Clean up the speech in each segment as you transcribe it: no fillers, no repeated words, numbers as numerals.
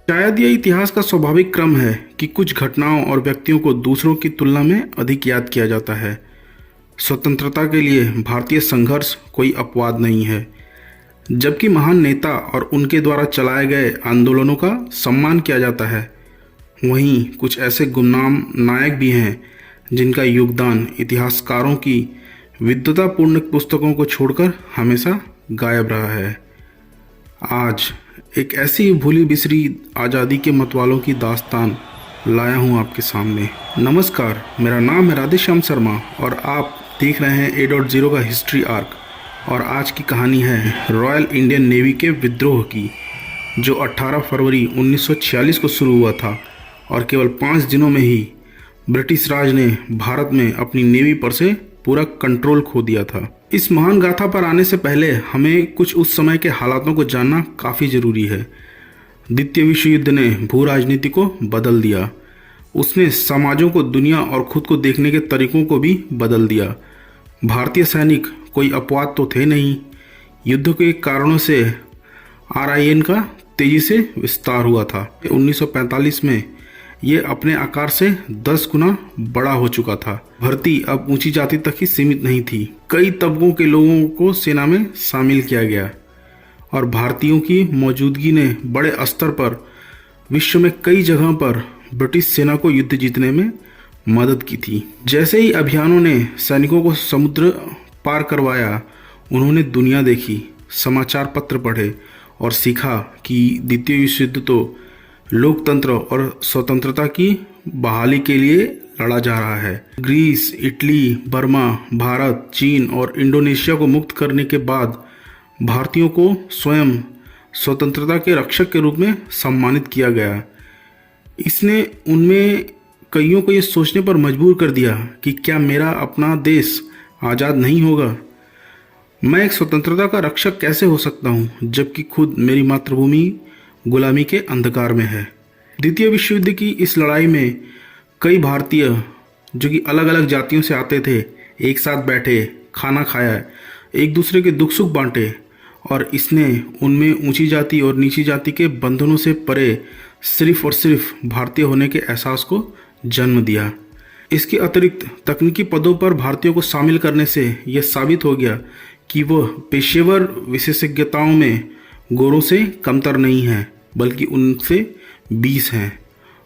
शायद यह इतिहास का स्वाभाविक क्रम है कि कुछ घटनाओं और व्यक्तियों को दूसरों की तुलना में अधिक याद किया जाता है। स्वतंत्रता के लिए भारतीय संघर्ष कोई अपवाद नहीं है। जबकि महान नेता और उनके द्वारा चलाए गए आंदोलनों का सम्मान किया जाता है, वहीं कुछ ऐसे गुमनाम नायक भी हैं जिनका योगदान इतिहासकारों की विद्वतापूर्ण पुस्तकों को छोड़कर हमेशा गायब रहा है। आज एक ऐसी भूली बिसरी आज़ादी के मतवालों की दास्तान लाया हूँ आपके सामने। नमस्कार, मेरा नाम है राधेश्याम शर्मा और आप देख रहे हैं A.0 का हिस्ट्री आर्क। और आज की कहानी है रॉयल इंडियन नेवी के विद्रोह की, जो 18 फरवरी 1946 को शुरू हुआ था और केवल 5 दिनों में ही ब्रिटिश राज ने भारत में अपनी नेवी पर से पूरा कंट्रोल खो दिया था। इस महान गाथा पर आने से पहले हमें कुछ उस समय के हालातों को जानना काफ़ी ज़रूरी है। द्वितीय विश्व युद्ध ने भू राजनीति को बदल दिया। उसने समाजों को, दुनिया और खुद को देखने के तरीकों को भी बदल दिया। भारतीय सैनिक कोई अपवाद तो थे नहीं। युद्ध के कारणों से RIN का तेजी से विस्तार हुआ था। 1945 में ये अपने आकार से 10 गुना बड़ा हो चुका था। भर्ती अब ऊंची जाति तक ही सीमित नहीं थी। कई तबकों के लोगों को सेना में शामिल किया गया और भारतीयों की मौजूदगी ने बड़े स्तर पर विश्व में कई जगहों पर ब्रिटिश सेना को युद्ध जीतने में मदद की थी। जैसे ही अभियानों ने सैनिकों को समुद्र पार करवाया, उन्होंने दुनिया देखी, समाचार पत्र पढ़े और सीखा कि द्वितीय विश्व युद्ध तो लोकतंत्र और स्वतंत्रता की बहाली के लिए लड़ा जा रहा है। ग्रीस, इटली, बर्मा, भारत, चीन और इंडोनेशिया को मुक्त करने के बाद भारतीयों को स्वयं स्वतंत्रता के रक्षक के रूप में सम्मानित किया गया। इसने उनमें कईयों को ये सोचने पर मजबूर कर दिया कि क्या मेरा अपना देश आज़ाद नहीं होगा? मैं एक स्वतंत्रता का रक्षक कैसे हो सकता हूँ, जबकि खुद मेरी मातृभूमि गुलामी के अंधकार में है। द्वितीय विश्व युद्ध की इस लड़ाई में कई भारतीय, जो कि अलग अलग जातियों से आते थे, एक साथ बैठे, खाना खाया, एक दूसरे के दुख सुख बांटे और इसने उनमें ऊंची जाति और नीची जाति के बंधनों से परे सिर्फ और सिर्फ भारतीय होने के एहसास को जन्म दिया। इसके अतिरिक्त तकनीकी पदों पर भारतीयों को शामिल करने से यह साबित हो गया कि वह पेशेवर विशेषज्ञताओं में गोरों से कमतर नहीं है, बल्कि उनसे 20 हैं।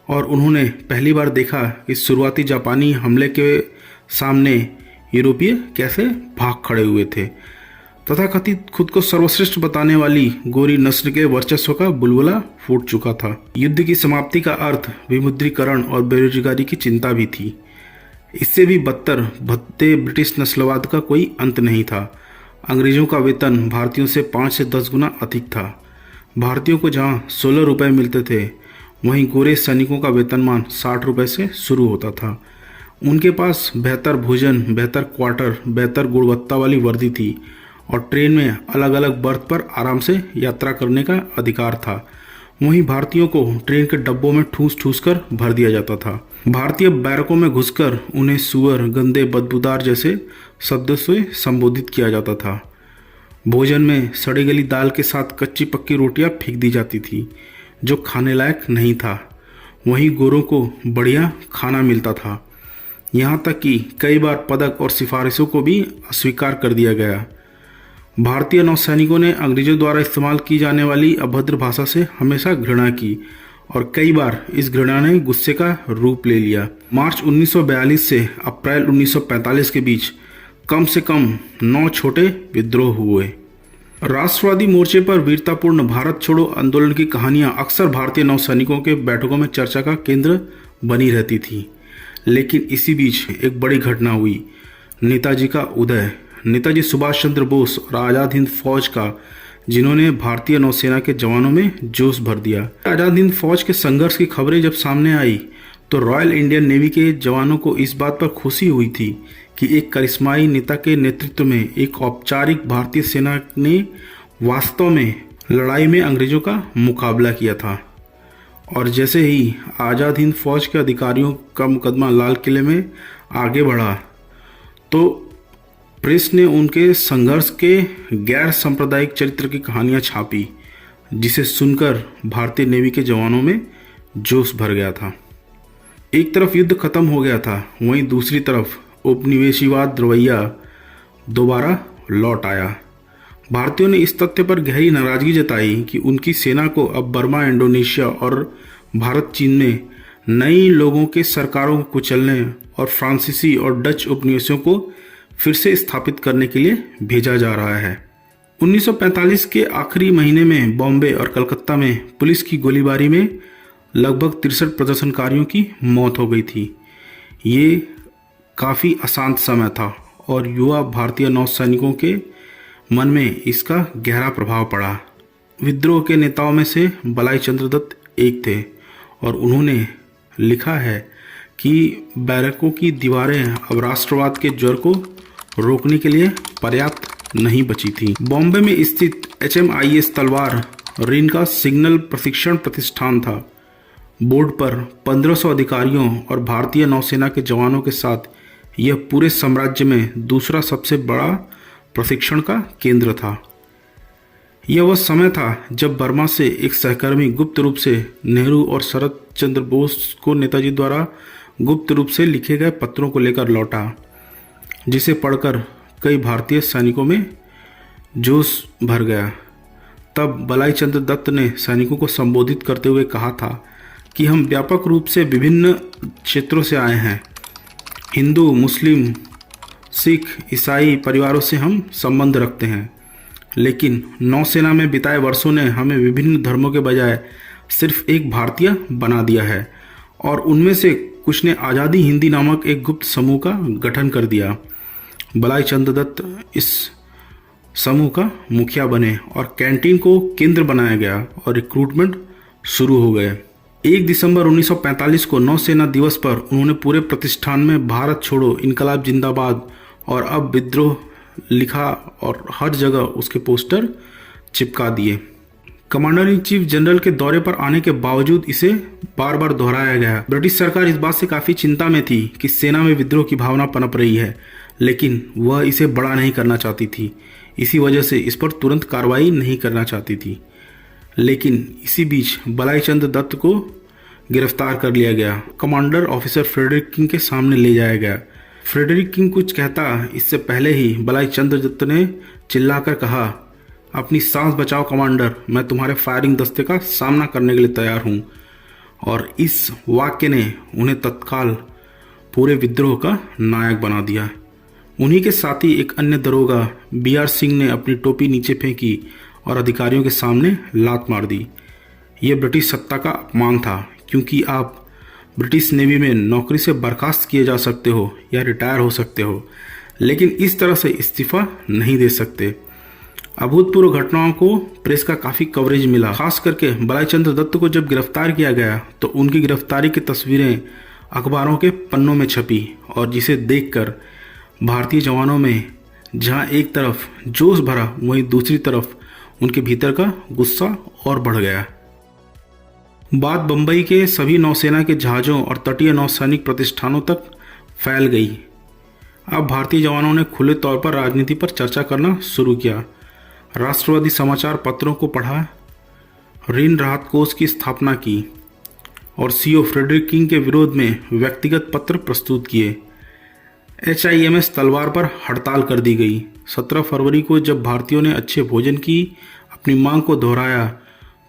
और उन्होंने पहली बार देखा कि शुरुआती जापानी हमले के सामने यूरोपीय कैसे भाग खड़े हुए थे। तथाकथित खुद को सर्वश्रेष्ठ बताने वाली गोरी नस्ल के वर्चस्व का बुलबुला फूट चुका था। युद्ध की समाप्ति का अर्थ विमुद्रीकरण और बेरोजगारी की चिंता भी थी। इससे भी बदतर भद्दे ब्रिटिश नस्लवाद का कोई अंत नहीं था। अंग्रेजों का वेतन भारतीयों से 5 से 10 गुना अधिक था। भारतीयों को जहां 16 रुपये मिलते थे, वहीं गोरे सैनिकों का वेतनमान 60 रुपये से शुरू होता था। उनके पास बेहतर भोजन, बेहतर क्वार्टर, बेहतर गुणवत्ता वाली वर्दी थी और ट्रेन में अलग अलग बर्थ पर आराम से यात्रा करने का अधिकार था। वहीं भारतीयों को ट्रेन के डब्बों में ठूस ठूस कर भर दिया जाता था। भारतीय बैरकों में घुसकर उन्हें सुअर, गंदे, बदबूदार जैसे शब्दों से संबोधित किया जाता था। भोजन में सड़ी गली दाल के साथ कच्ची पक्की रोटियां फेंक दी जाती थी, जो खाने लायक नहीं था। वहीं गोरों को बढ़िया खाना मिलता था। यहाँ तक कि कई बार पदक और सिफारिशों को भी अस्वीकार कर दिया गया। भारतीय नौसैनिकों ने अंग्रेजों द्वारा इस्तेमाल की जाने वाली अभद्र भाषा से हमेशा घृणा की और कई बार इस घृणा ने गुस्से का रूप ले लिया। मार्च 1942 से अप्रैल 1945 के बीच कम से कम 9 छोटे विद्रोह हुए। राष्ट्रवादी मोर्चे पर वीरतापूर्ण भारत छोड़ो आंदोलन की कहानियां अक्सर भारतीय नौसैनिकों के बैठकों में चर्चा का केंद्र बनी रहती थी। लेकिन इसी बीच एक बड़ी घटना हुई, नेताजी का उदय। नेताजी सुभाष चंद्र बोस और आज़ाद हिंद फौज का, जिन्होंने भारतीय नौसेना के जवानों में जोश भर दिया। आज़ाद हिंद फौज के संघर्ष की खबरें जब सामने आई तो रॉयल इंडियन नेवी के जवानों को इस बात पर खुशी हुई थी कि एक करिश्माई नेता के नेतृत्व में एक औपचारिक भारतीय सेना ने वास्तव में लड़ाई में अंग्रेजों का मुकाबला किया था। और जैसे ही आज़ाद हिंद फौज के अधिकारियों का मुकदमा लाल किले में आगे बढ़ा तो प्रेस ने उनके संघर्ष के गैर सांप्रदायिक चरित्र की कहानियां छापी, जिसे सुनकर भारतीय नेवी के जवानों में जोश भर गया था। एक तरफ युद्ध खत्म हो गया था, वहीं दूसरी तरफ उपनिवेशवाद रवैया दोबारा लौट आया। भारतीयों ने इस तथ्य पर गहरी नाराजगी जताई कि उनकी सेना को अब बर्मा, इंडोनेशिया और भारत चीन में नई लोगों के सरकारों को कुचलने और फ्रांसीसी और डच उपनिवेशों को फिर से स्थापित करने के लिए भेजा जा रहा है। 1945 के आखिरी महीने में बॉम्बे और कलकत्ता में पुलिस की गोलीबारी में लगभग 63 प्रदर्शनकारियों की मौत हो गई थी। ये काफ़ी अशांत समय था और युवा भारतीय नौसैनिकों के मन में इसका गहरा प्रभाव पड़ा। विद्रोह के नेताओं में से बलाई चंद्र दत्त एक थे और उन्होंने लिखा है कि बैरकों की दीवारें अब राष्ट्रवाद के ज्वर को रोकने के लिए पर्याप्त नहीं बची थी। बॉम्बे में स्थित HMIS तलवार रिन का सिग्नल प्रशिक्षण प्रतिष्ठान था। बोर्ड पर 1500 अधिकारियों और भारतीय नौसेना के जवानों के साथ यह पूरे साम्राज्य में दूसरा सबसे बड़ा प्रशिक्षण का केंद्र था। यह वह समय था जब बर्मा से एक सहकर्मी गुप्त रूप से नेहरू और शरद चंद्र बोस को नेताजी द्वारा गुप्त रूप से लिखे गए पत्रों को लेकर लौटा, जिसे पढ़कर कई भारतीय सैनिकों में जोश भर गया। तब बलाई चंद्र दत्त ने सैनिकों को संबोधित करते हुए कहा था कि हम व्यापक रूप से विभिन्न क्षेत्रों से आए हैं। हिंदू, मुस्लिम, सिख, ईसाई परिवारों से हम संबंध रखते हैं, लेकिन नौसेना में बिताए वर्षों ने हमें विभिन्न धर्मों के बजाय सिर्फ एक भारतीय बना दिया है और उनमें से कुछ ने आज़ादी हिंदी नामक एक गुप्त समूह का गठन कर दिया। बलाई चंद्र दत्त इस समूह का मुखिया बने और कैंटीन को केंद्र बनाया गया और रिक्रूटमेंट शुरू हो गए। 1 दिसंबर 1945 को नौसेना दिवस पर उन्होंने पूरे प्रतिष्ठान में भारत छोड़ो, इनकलाब जिंदाबाद और अब विद्रोह लिखा और हर जगह उसके पोस्टर चिपका दिए। कमांडर इन चीफ जनरल के दौरे पर आने के बावजूद इसे बार बार दोहराया गया। ब्रिटिश सरकार इस बात से काफ़ी चिंता में थी कि सेना में विद्रोह की भावना पनप रही है, लेकिन वह इसे बड़ा नहीं करना चाहती थी। इसी वजह से इस पर तुरंत कार्रवाई नहीं करना चाहती थी। लेकिन इसी बीच बलाई चंद्र दत्त को गिरफ्तार कर लिया गया। कमांडर ऑफिसर फ्रेडरिक किंग के सामने ले जाया गया। फ्रेडरिक किंग कुछ कहता इससे पहले ही बलाई चंद्र दत्त ने चिल्लाकर कहा, अपनी सांस बचाओ कमांडर, मैं तुम्हारे फायरिंग दस्ते का सामना करने के लिए तैयार हूँ। और इस वाक्य ने उन्हें तत्काल पूरे विद्रोह का नायक बना दिया। उन्हीं के साथ ही एक अन्य दरोगा BR सिंह ने अपनी टोपी नीचे फेंकी और अधिकारियों के सामने लात मार दी। यह ब्रिटिश सत्ता का अपमान था, क्योंकि आप ब्रिटिश नेवी में नौकरी से बर्खास्त किए जा सकते हो या रिटायर हो सकते हो, लेकिन इस तरह से इस्तीफा नहीं दे सकते। अभूतपूर्व घटनाओं को प्रेस का काफ़ी कवरेज मिला। खास करके बलाई चंद्र दत्त को जब गिरफ्तार किया गया तो उनकी गिरफ्तारी की तस्वीरें अखबारों के पन्नों में छपी और जिसे देखकर भारतीय जवानों में जहां एक तरफ जोश भरा, वहीं दूसरी तरफ उनके भीतर का गुस्सा और बढ़ गया। बात बंबई के सभी नौसेना के जहाज़ों और तटीय नौसैनिक प्रतिष्ठानों तक फैल गई। अब भारतीय जवानों ने खुले तौर पर राजनीति पर चर्चा करना शुरू किया। राष्ट्रवादी समाचार पत्रों को पढ़ा, ऋण राहत कोष की स्थापना की और CO फ्रेडरिक किंग के विरोध में व्यक्तिगत पत्र प्रस्तुत किए। HIMS तलवार पर हड़ताल कर दी गई। 17 फरवरी को जब भारतीयों ने अच्छे भोजन की अपनी मांग को दोहराया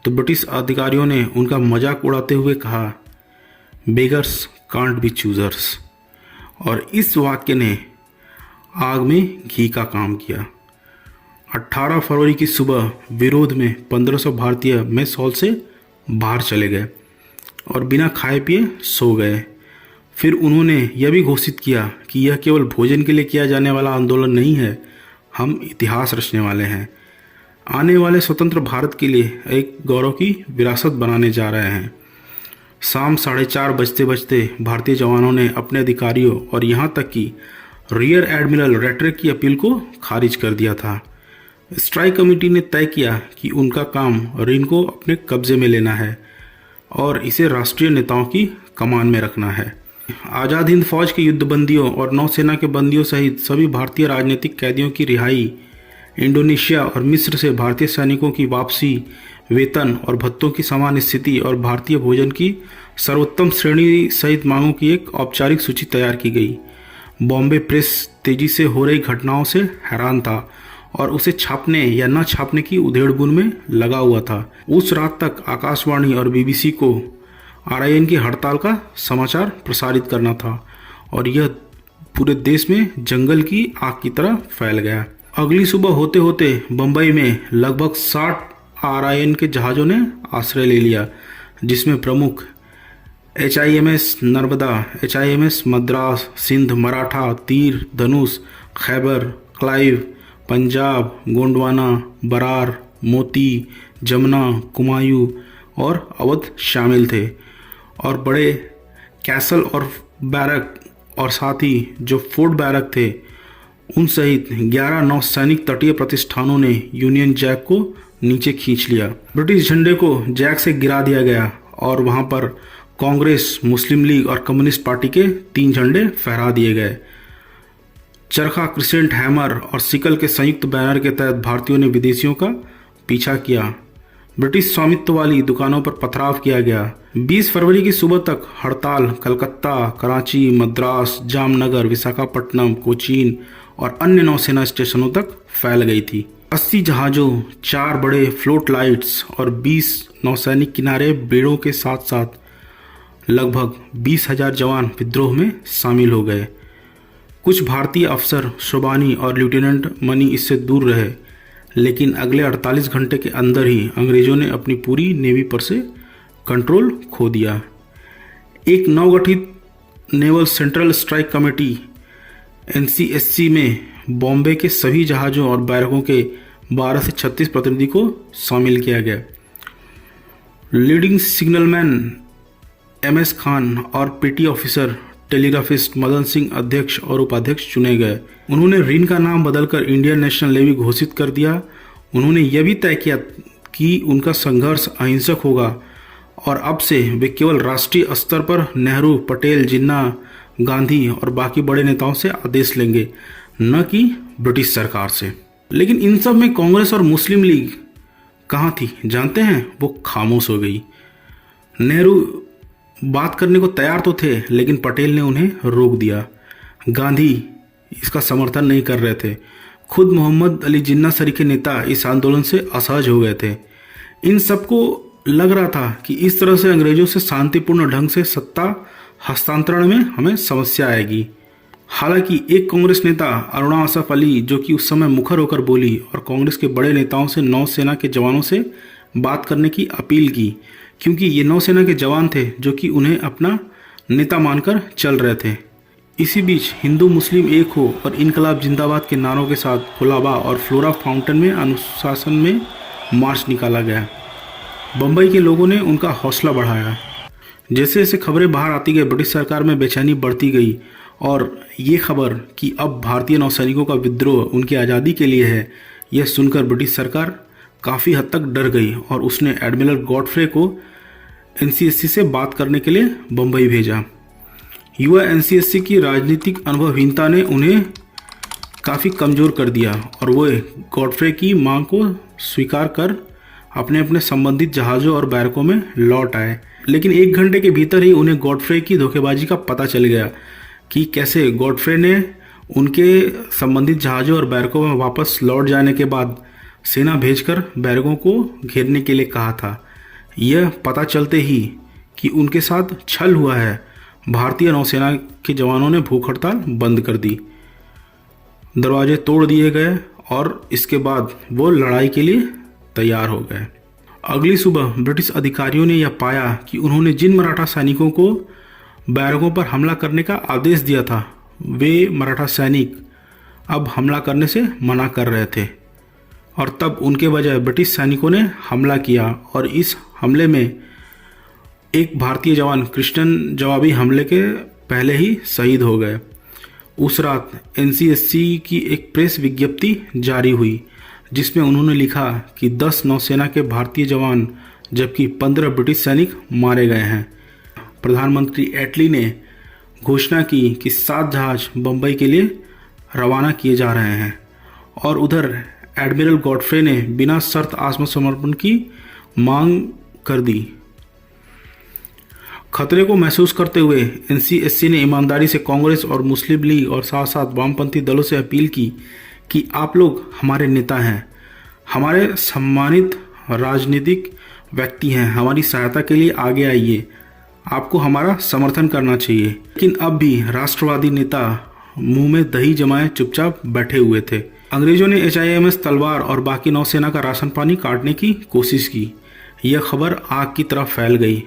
तो ब्रिटिश अधिकारियों ने उनका मजाक उड़ाते हुए कहा, बेगर्स कांट बी चूजर्स। और इस वाक्य ने आग में घी का काम किया। 18 फरवरी की सुबह विरोध में 1500 भारतीय मेस हॉल से बाहर चले गए और बिना खाए पिए सो गए। फिर उन्होंने यह भी घोषित किया कि यह केवल भोजन के लिए किया जाने वाला आंदोलन नहीं है, हम इतिहास रचने वाले हैं। आने वाले स्वतंत्र भारत के लिए एक गौरव की विरासत बनाने जा रहे हैं। शाम 4:30 बजते बजते भारतीय जवानों ने अपने अधिकारियों और यहाँ तक कि रियर एडमिरल रेटरिक की अपील को खारिज कर दिया था। स्ट्राइक कमेटी ने तय किया कि उनका काम ऋण को अपने कब्जे में लेना है और इसे राष्ट्रीय नेताओं की कमान में रखना है। आज़ाद हिंद फौज के युद्धबंदियों और नौसेना के बंदियों सहित सभी भारतीय राजनीतिक कैदियों की रिहाई, इंडोनेशिया और मिस्र से भारतीय सैनिकों की वापसी, वेतन और भत्तों की समान स्थिति और भारतीय भोजन की सर्वोत्तम श्रेणी सहित मांगों की एक औपचारिक सूची तैयार की गई। बॉम्बे प्रेस तेजी से हो रही घटनाओं से हैरान था और उसे छापने या न छापने की उधेड़-बुन में लगा हुआ था। उस रात तक आकाशवाणी और बीबीसी को आरआईएन की हड़ताल का समाचार प्रसारित करना था और यह पूरे देश में जंगल की आग की तरह फैल गया। अगली सुबह होते होते बंबई में लगभग 60 आरआईएन के जहाज़ों ने आश्रय ले लिया, जिसमें प्रमुख HIMS नर्मदा, HIMS मद्रास, सिंध, मराठा, तीर, धनुष, खैबर, क्लाइव, पंजाब, गोंडवाना, बरार, मोती, जमुना, कुमायूं और अवध शामिल थे और बड़े कैसल और बैरक और साथ ही जो फोर्ट बैरक थे उन सहित 11 नौसैनिक तटीय प्रतिष्ठानों ने यूनियन जैक को नीचे खींच लिया। ब्रिटिश झंडे को जैक से गिरा दिया गया और वहां पर कांग्रेस, मुस्लिम लीग और कम्युनिस्ट पार्टी के 3 झंडे फहरा दिए गए। चरखा, क्रिसेंट, हैमर और सिकल के संयुक्त बैनर के तहत भारतीयों ने विदेशियों का पीछा किया। ब्रिटिश स्वामित्व वाली दुकानों पर पथराव किया गया। 20 फरवरी की सुबह तक हड़ताल कलकत्ता, कराची, मद्रास, जामनगर, विशाखापट्टनम, कोचीन और अन्य नौसेना स्टेशनों तक फैल गई थी। 80 जहाज़ों, 4 बड़े फ्लोट लाइट्स और 20 नौसैनिक किनारे बेड़ों के साथ साथ लगभग 20,000 जवान विद्रोह में शामिल हो गए। कुछ भारतीय अफसर शोबानी और लेफ्टिनेंट मनी इससे दूर रहे, लेकिन अगले 48 घंटे के अंदर ही अंग्रेजों ने अपनी पूरी नेवी पर से कंट्रोल खो दिया। एक नवगठित naval central strike committee NCSC में बॉम्बे के सभी जहाज़ों और बैरकों के 12 से 36 प्रतिनिधि को शामिल किया गया। लीडिंग सिग्नलमैन MS खान और पेटी ऑफिसर टेलीग्राफिस्ट मदन सिंह अध्यक्ष और उपाध्यक्ष चुने गए। उन्होंने ऋण का नाम बदलकर इंडियन नेशनल नेवी घोषित कर दिया। उन्होंने यह भी तय किया कि उनका संघर्ष अहिंसक होगा और अब से वे केवल राष्ट्रीय स्तर पर नेहरू, पटेल, जिन्ना, गांधी और बाकी बड़े नेताओं से आदेश लेंगे, न कि ब्रिटिश सरकार से। लेकिन इन सब में कांग्रेस और मुस्लिम लीग कहाँ थी जानते हैं? वो खामोश हो गई। नेहरू बात करने को तैयार तो थे, लेकिन पटेल ने उन्हें रोक दिया। गांधी इसका समर्थन नहीं कर रहे थे। खुद मोहम्मद अली जिन्ना सरीखे नेता इस आंदोलन से असहज हो गए थे। इन सबको लग रहा था कि इस तरह से अंग्रेजों से शांतिपूर्ण ढंग से सत्ता हस्तांतरण में हमें समस्या आएगी। हालांकि एक कांग्रेस नेता अरुणा असफ अली, जो कि उस समय मुखर होकर बोली और कांग्रेस के बड़े नेताओं से नौसेना के जवानों से बात करने की अपील की, क्योंकि ये नौसेना के जवान थे जो कि उन्हें अपना नेता मानकर चल रहे थे। इसी बीच हिंदू मुस्लिम एक हो और इनकलाब जिंदाबाद के नारों के साथ कोलाबा और फ्लोरा फाउंटेन में अनुशासन में मार्च निकाला गया। बम्बई के लोगों ने उनका हौसला बढ़ाया। जैसे जैसे खबरें बाहर आती गई, ब्रिटिश सरकार में बेचैनी बढ़ती गई और ये खबर कि अब भारतीय नौसैनिकों का विद्रोह उनकी आज़ादी के लिए है, यह सुनकर ब्रिटिश सरकार काफ़ी हद तक डर गई और उसने एडमिरल गॉडफ्रे को NCSC से बात करने के लिए बम्बई भेजा। युवा NCSC की राजनीतिक अनुभवहीनता ने उन्हें काफ़ी कमज़ोर कर दिया और वो गॉडफ्रे की मांग को स्वीकार कर अपने अपने संबंधित जहाज़ों और बैरकों में लौट आए। लेकिन 1 घंटे के भीतर ही उन्हें गॉडफ्रे की धोखेबाजी का पता चल गया कि कैसे गॉडफ्रे ने उनके संबंधित जहाज़ों और बैरकों में वापस लौट जाने के बाद सेना भेजकर बैरकों को घेरने के लिए कहा था। यह पता चलते ही कि उनके साथ छल हुआ है, भारतीय नौसेना के जवानों ने भूख हड़ताल बंद कर दी, दरवाजे तोड़ दिए गए और इसके बाद वो लड़ाई के लिए तैयार हो गए। अगली सुबह ब्रिटिश अधिकारियों ने यह पाया कि उन्होंने जिन मराठा सैनिकों को बैरकों पर हमला करने का आदेश दिया था, वे मराठा सैनिक अब हमला करने से मना कर रहे थे और तब उनके बजाय ब्रिटिश सैनिकों ने हमला किया और इस हमले में एक भारतीय जवान क्रिश्चियन जवाबी हमले के पहले ही शहीद हो गए। उस रात NCSC की एक प्रेस विज्ञप्ति जारी हुई जिसमें उन्होंने लिखा कि 10 नौसेना के भारतीय जवान जबकि 15 ब्रिटिश सैनिक मारे गए हैं। प्रधानमंत्री एटली ने घोषणा की कि 7 जहाज बम्बई के लिए रवाना किए जा रहे हैं और उधर एडमिरल गॉडफ्रे ने बिना शर्त आत्मसमर्पण की मांग कर दी। खतरे को महसूस करते हुए एनसीएससी ने ईमानदारी से कांग्रेस और मुस्लिम लीग और साथ साथ वामपंथी दलों से अपील की कि आप लोग हमारे नेता हैं, हमारे सम्मानित राजनीतिक व्यक्ति हैं, हमारी सहायता के लिए आगे आइए, आपको हमारा समर्थन करना चाहिए। लेकिन अब भी राष्ट्रवादी नेता मुंह में दही जमाए चुपचाप बैठे हुए थे। अंग्रेजों ने HIMS तलवार और बाकी नौसेना का राशन पानी काटने की कोशिश की। यह खबर आग की तरह फैल गई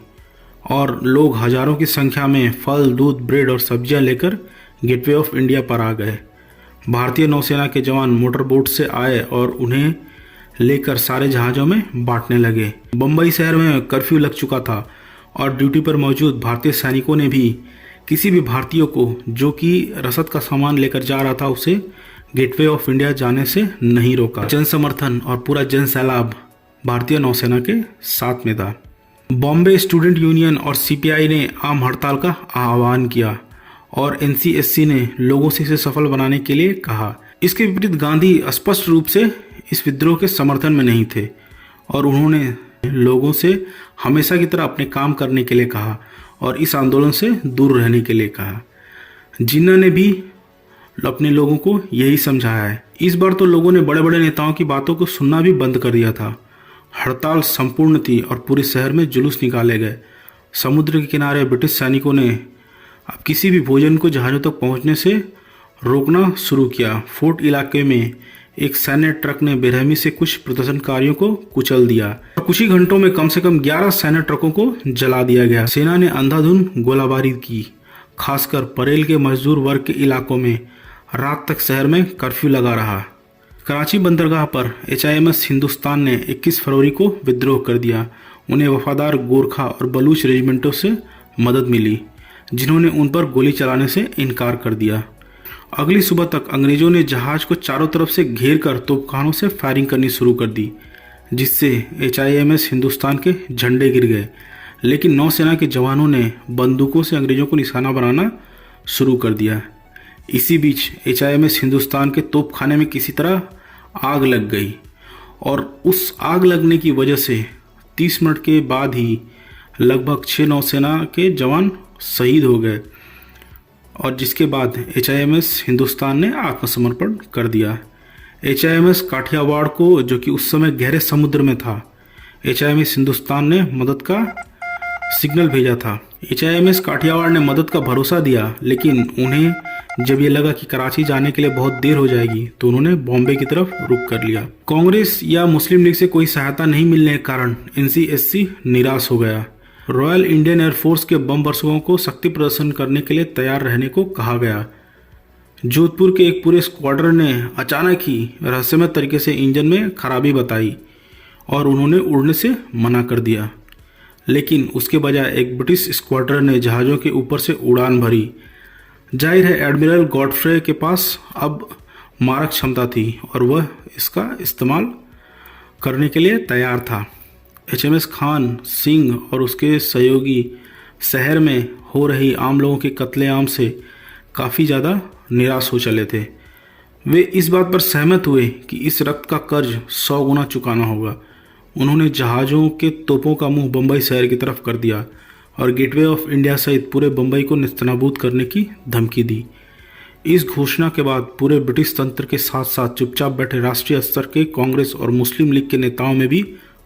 और लोग हजारों की संख्या में फल, दूध, ब्रेड और सब्जियां लेकर गेटवे ऑफ इंडिया पर आ गए। भारतीय नौसेना के जवान मोटर बोट से आए और उन्हें लेकर सारे जहाज़ों में बांटने लगे। बम्बई शहर में कर्फ्यू लग चुका था और ड्यूटी पर मौजूद भारतीय सैनिकों ने भी किसी भी भारतीय को जो कि रसद का सामान लेकर जा रहा था उसे गेटवे ऑफ इंडिया जाने से नहीं रोका। जन समर्थन और पूरा जन सैलाब भारतीय नौसेना के साथ में था। बॉम्बे स्टूडेंट यूनियन और CPI ने आम हड़ताल का आह्वान किया और NCSC ने लोगों से इसे सफल बनाने के लिए कहा। इसके विपरीत गांधी स्पष्ट रूप से इस विद्रोह के समर्थन में नहीं थे और उन्होंने लोगों से हमेशा की तरह अपने काम करने के लिए कहा और इस आंदोलन से दूर रहने के लिए कहा। जिन्ना ने भी अपने लोगों को यही समझाया है। इस बार तो लोगों ने बड़े बड़े नेताओं की बातों को सुनना भी बंद कर दिया था। हड़ताल संपूर्ण थी और पूरे शहर में जुलूस निकाले गए। समुद्र के किनारे ब्रिटिश सैनिकों ने अब किसी भी भोजन को जहाज़ों तक पहुंचने से रोकना शुरू किया। फोर्ट इलाके में एक सैन्य ट्रक ने बेरहमी से कुछ प्रदर्शनकारियों को कुचल दिया और कुछ ही घंटों में कम से कम 11 सैन्य ट्रकों को जला दिया गया। सेना ने अंधाधुंध गोलाबारी की। खासकर परेल के मजदूर वर्ग के इलाकों में रात तक शहर में कर्फ्यू लगा रहा। कराची बंदरगाह पर HIMS हिंदुस्तान ने 21 फरवरी को विद्रोह कर दिया। उन्हें वफादार गोरखा और बलूच रेजिमेंटों से मदद मिली जिन्होंने उन पर गोली चलाने से इनकार कर दिया। अगली सुबह तक अंग्रेजों ने जहाज को चारों तरफ से घेर कर तोपखानों से फायरिंग करनी शुरू कर दी जिससे HIMS हिंदुस्तान के झंडे गिर गए। लेकिन नौसेना के जवानों ने बंदूकों से अंग्रेजों को निशाना बनाना शुरू कर दिया। इसी बीच HIMS हिंदुस्तान के तोपखाने में किसी तरह आग लग गई और उस आग लगने की वजह से 30 मिनट के बाद ही लगभग 6 नौसेना के जवान शहीद हो गए और जिसके बाद HIMS हिंदुस्तान ने आत्मसमर्पण कर दिया। HIMS काठियावाड़ को, जो कि उस समय गहरे समुद्र में था, HIMS हिंदुस्तान ने मदद का सिग्नल भेजा था। HIMS काठियावाड़ ने मदद का भरोसा दिया, लेकिन उन्हें जब ये लगा कि कराची जाने के लिए बहुत देर हो जाएगी तो उन्होंने बॉम्बे की तरफ रुख कर लिया। कांग्रेस या मुस्लिम लीग से कोई सहायता नहीं मिलने के कारण NCSC निराश हो गया। रॉयल इंडियन एयरफोर्स के बम वर्षकों को शक्ति प्रदर्शन करने के लिए तैयार रहने को कहा गया। जोधपुर के एक पूरे स्क्वाड्रन ने अचानक ही रहस्यमय तरीके से इंजन में खराबी बताई और उन्होंने उड़ने से मना कर दिया। लेकिन उसके बजाय एक ब्रिटिश स्क्वाड्रन ने जहाज़ों के ऊपर से उड़ान भरी। जाहिर है एडमिरल गॉडफ्रे के पास अब मारक क्षमता थी और वह इसका इस्तेमाल करने के लिए तैयार था। HMS खान सिंह और उसके सहयोगी शहर में हो रही आम लोगों के कत्लेआम से काफ़ी ज़्यादा निराश हो चले थे। वे इस बात पर सहमत हुए कि इस रक्त का कर्ज 100 गुना चुकाना होगा। उन्होंने जहाज़ों के तोपों का मुंह बम्बई शहर की तरफ कर दिया और गेटवे ऑफ इंडिया सहित पूरे बम्बई को नेस्तनाबूद करने की धमकी दी। इस घोषणा के बाद पूरे ब्रिटिश तंत्र के साथ साथ चुपचाप बैठे राष्ट्रीय स्तर के कांग्रेस और मुस्लिम लीग के नेताओं में भी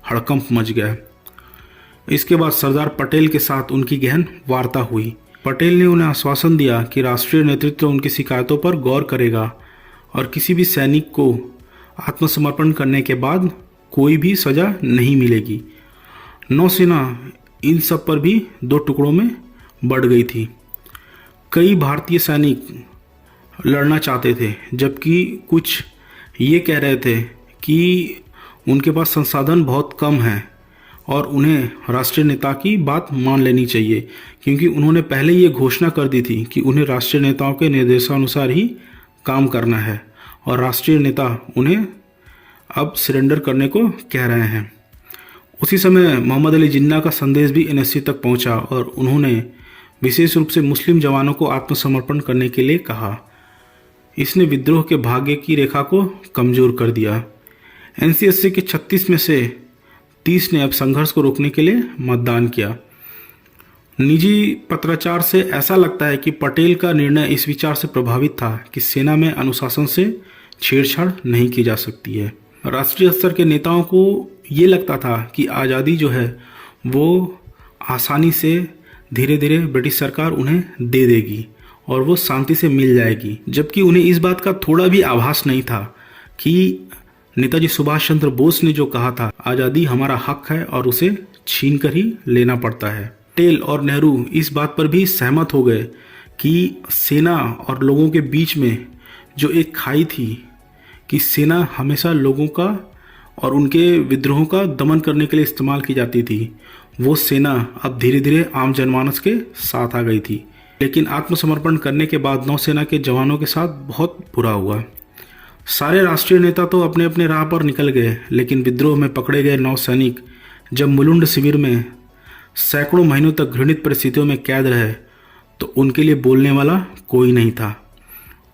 हड़कंप मच गया। इसके बाद सरदार पटेल के साथ उनकी गहन वार्ता हुई। पटेल ने उन्हें आश्वासन दिया कि राष्ट्रीय नेतृत्व उनकी शिकायतों पर गौर करेगा और किसी भी सैनिक को आत्मसमर्पण करने के बाद कोई भी सजा नहीं मिलेगी। नौसेना इन सब पर भी 2 टुकड़ों में बढ़ गई थी। कई भारतीय सैनिक लड़ना चाहते थे जबकि कुछ ये कह रहे थे कि उनके पास संसाधन बहुत कम हैं और उन्हें राष्ट्रीय नेता की बात मान लेनी चाहिए, क्योंकि उन्होंने पहले ये घोषणा कर दी थी कि उन्हें राष्ट्रीय नेताओं के निर्देशानुसार ही काम करना है और राष्ट्रीय नेता उन्हें अब सरेंडर करने को कह रहे हैं। उसी समय मोहम्मद अली जिन्ना का संदेश भी NSC तक पहुंचा और उन्होंने विशेष रूप से मुस्लिम जवानों को आत्मसमर्पण करने के लिए कहा। इसने विद्रोह के भाग्य की रेखा को कमज़ोर कर दिया। NCSC के 36 में से 30 ने अब संघर्ष को रोकने के लिए मतदान किया। निजी पत्राचार से ऐसा लगता है कि पटेल का निर्णय इस विचार से प्रभावित था कि सेना में अनुशासन से छेड़छाड़ नहीं की जा सकती है। राष्ट्रीय स्तर के नेताओं को ये लगता था कि आज़ादी जो है वो आसानी से धीरे धीरे ब्रिटिश सरकार उन्हें दे देगी और वो शांति से मिल जाएगी, जबकि उन्हें इस बात का थोड़ा भी आभास नहीं था कि नेताजी सुभाष चंद्र बोस ने जो कहा था, आज़ादी हमारा हक है और उसे छीन कर ही लेना पड़ता है। पटेल और नेहरू इस बात पर भी सहमत हो गए कि सेना और लोगों के बीच में जो एक खाई थी कि सेना हमेशा लोगों का और उनके विद्रोहों का दमन करने के लिए इस्तेमाल की जाती थी, वो सेना अब धीरे धीरे आम जनमानस के साथ आ गई थी। लेकिन आत्मसमर्पण करने के बाद नौसेना के जवानों के साथ बहुत बुरा हुआ। सारे राष्ट्रीय नेता तो अपने अपने राह पर निकल गए, लेकिन विद्रोह में पकड़े गए नौसैनिक जब मुलुंड शिविर में सैकड़ों महीनों तक घृणित परिस्थितियों में कैद रहे तो उनके लिए बोलने वाला कोई नहीं था।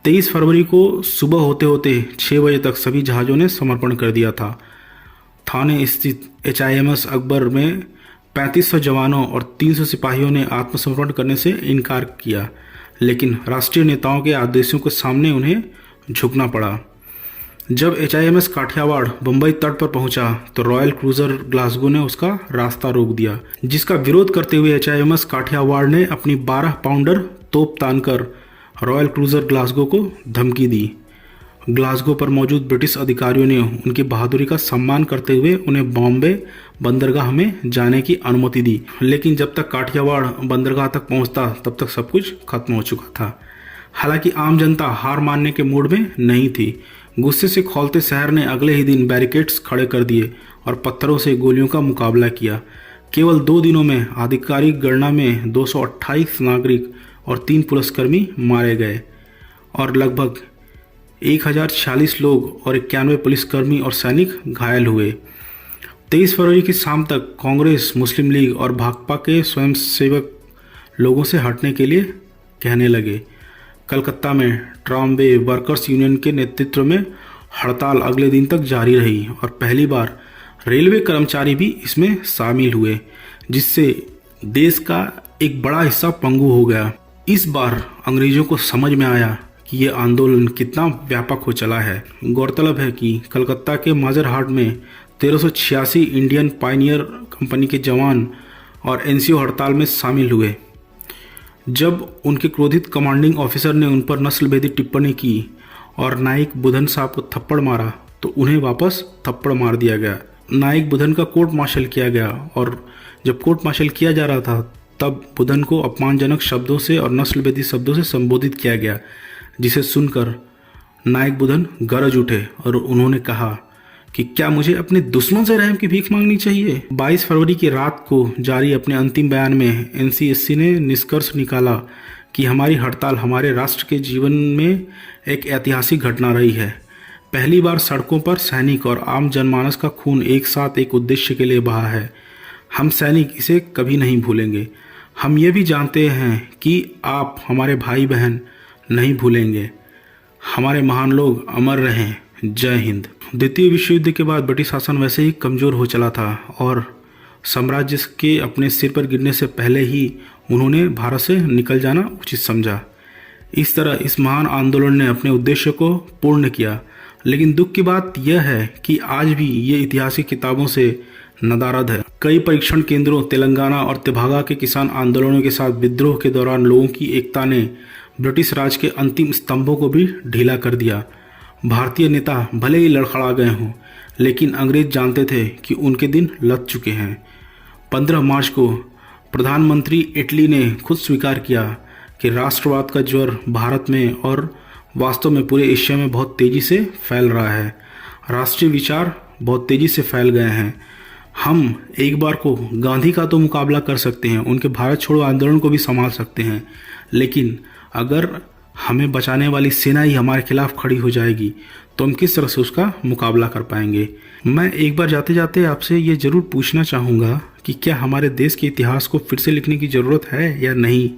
23 फरवरी को सुबह होते होते 6 बजे तक सभी जहाज़ों ने समर्पण कर दिया था। थाने स्थित HIMS अकबर में 3500 जवानों और 300 सिपाहियों ने आत्मसमर्पण करने से इनकार किया, लेकिन राष्ट्रीय नेताओं के आदेशों के सामने उन्हें झुकना पड़ा। जब HIMS काठियावाड़ बंबई तट पर पहुंचा तो रॉयल क्रूजर ग्लासगो ने उसका रास्ता रोक दिया, जिसका विरोध करते हुए HIMS काठियावाड़ ने अपनी 12 पाउंडर तोप तानकर रॉयल क्रूजर ग्लासगो को धमकी दी। ग्लासगो पर मौजूद ब्रिटिश अधिकारियों ने उनकी बहादुरी का सम्मान करते हुए उन्हें बॉम्बे बंदरगाह में जाने की अनुमति दी, लेकिन जब तक काठियावाड़ बंदरगाह तक पहुंचता तब तक सब कुछ खत्म हो चुका था। हालांकि आम जनता हार मानने के मूड में नहीं थी। गुस्से से खौलते शहर ने अगले ही दिन बैरिकेड्स खड़े कर दिए और पत्थरों से गोलियों का मुकाबला किया। केवल 2 दिनों में आधिकारिक गणना में 228 नागरिक और 3 पुलिसकर्मी मारे गए और लगभग 1046 लोग और 91 पुलिसकर्मी और सैनिक घायल हुए। 23 फरवरी की शाम तक कांग्रेस, मुस्लिम लीग और भाकपा के स्वयंसेवक लोगों से हटने के लिए कहने लगे। कलकत्ता में ट्रामवे वर्कर्स यूनियन के नेतृत्व में हड़ताल अगले दिन तक जारी रही और पहली बार रेलवे कर्मचारी भी इसमें शामिल हुए, जिससे देश का एक बड़ा हिस्सा पंगु हो गया। इस बार अंग्रेजों को समझ में आया कि ये आंदोलन कितना व्यापक हो चला है। गौरतलब है कि कलकत्ता के माजरहाट में 1386 इंडियन पायनियर कंपनी के जवान और NCO हड़ताल में शामिल हुए। जब उनके क्रोधित कमांडिंग ऑफिसर ने उन पर नस्लभेदी टिप्पणी की और नाइक बुधन साहब को थप्पड़ मारा तो उन्हें वापस थप्पड़ मार दिया गया। नाइक बुधन का कोर्ट मार्शल किया गया और जब कोर्ट मार्शल किया जा रहा था तब बुधन को अपमानजनक शब्दों से और नस्लभेदी शब्दों से संबोधित किया गया, जिसे सुनकर नाइक बुधन गरज उठे और उन्होंने कहा कि क्या मुझे अपने दुश्मन से रहम की भीख मांगनी चाहिए। 22 फरवरी की रात को जारी अपने अंतिम बयान में NCSC ने निष्कर्ष निकाला कि हमारी हड़ताल हमारे राष्ट्र के जीवन में एक ऐतिहासिक घटना रही है। पहली बार सड़कों पर सैनिक और आम जनमानस का खून एक साथ एक उद्देश्य के लिए बहा है। हम सैनिक इसे कभी नहीं भूलेंगे। हम ये भी जानते हैं कि आप हमारे भाई बहन नहीं भूलेंगे। हमारे महान लोग अमर रहें। जय हिंद। द्वितीय विश्व युद्ध के बाद ब्रिटिश शासन वैसे ही कमज़ोर हो चला था और साम्राज्य के अपने सिर पर गिरने से पहले ही उन्होंने भारत से निकल जाना उचित समझा। इस तरह इस महान आंदोलन ने अपने उद्देश्य को पूर्ण किया, लेकिन दुख की बात यह है कि आज भी ये ऐतिहासिक किताबों से नदारद है। कई परीक्षण केंद्रों, तेलंगाना और तेभागा के किसान आंदोलनों के साथ विद्रोह के दौरान लोगों की एकता ने ब्रिटिश राज के अंतिम स्तंभों को भी ढीला कर दिया। भारतीय नेता भले ही लड़खड़ा गए हों, लेकिन अंग्रेज जानते थे कि उनके दिन लद चुके हैं। 15 मार्च को प्रधानमंत्री इटली ने खुद स्वीकार किया कि राष्ट्रवाद का ज्वर भारत में और वास्तव में पूरे एशिया में बहुत तेज़ी से फैल रहा है। राष्ट्रीय विचार बहुत तेज़ी से फैल गए हैं। हम एक बार को गांधी का तो मुकाबला कर सकते हैं, उनके भारत छोड़ो आंदोलन को भी संभाल सकते हैं, लेकिन अगर हमें बचाने वाली सेना ही हमारे खिलाफ खड़ी हो जाएगी तो हम किस तरह से उसका मुकाबला कर पाएंगे। मैं एक बार जाते जाते आपसे ये ज़रूर पूछना चाहूँगा कि क्या हमारे देश के इतिहास को फिर से लिखने की ज़रूरत है या नहीं,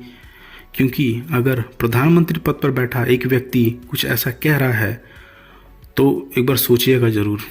क्योंकि अगर प्रधानमंत्री पद पर बैठा एक व्यक्ति कुछ ऐसा कह रहा है तो एक बार सोचिएगा ज़रूर।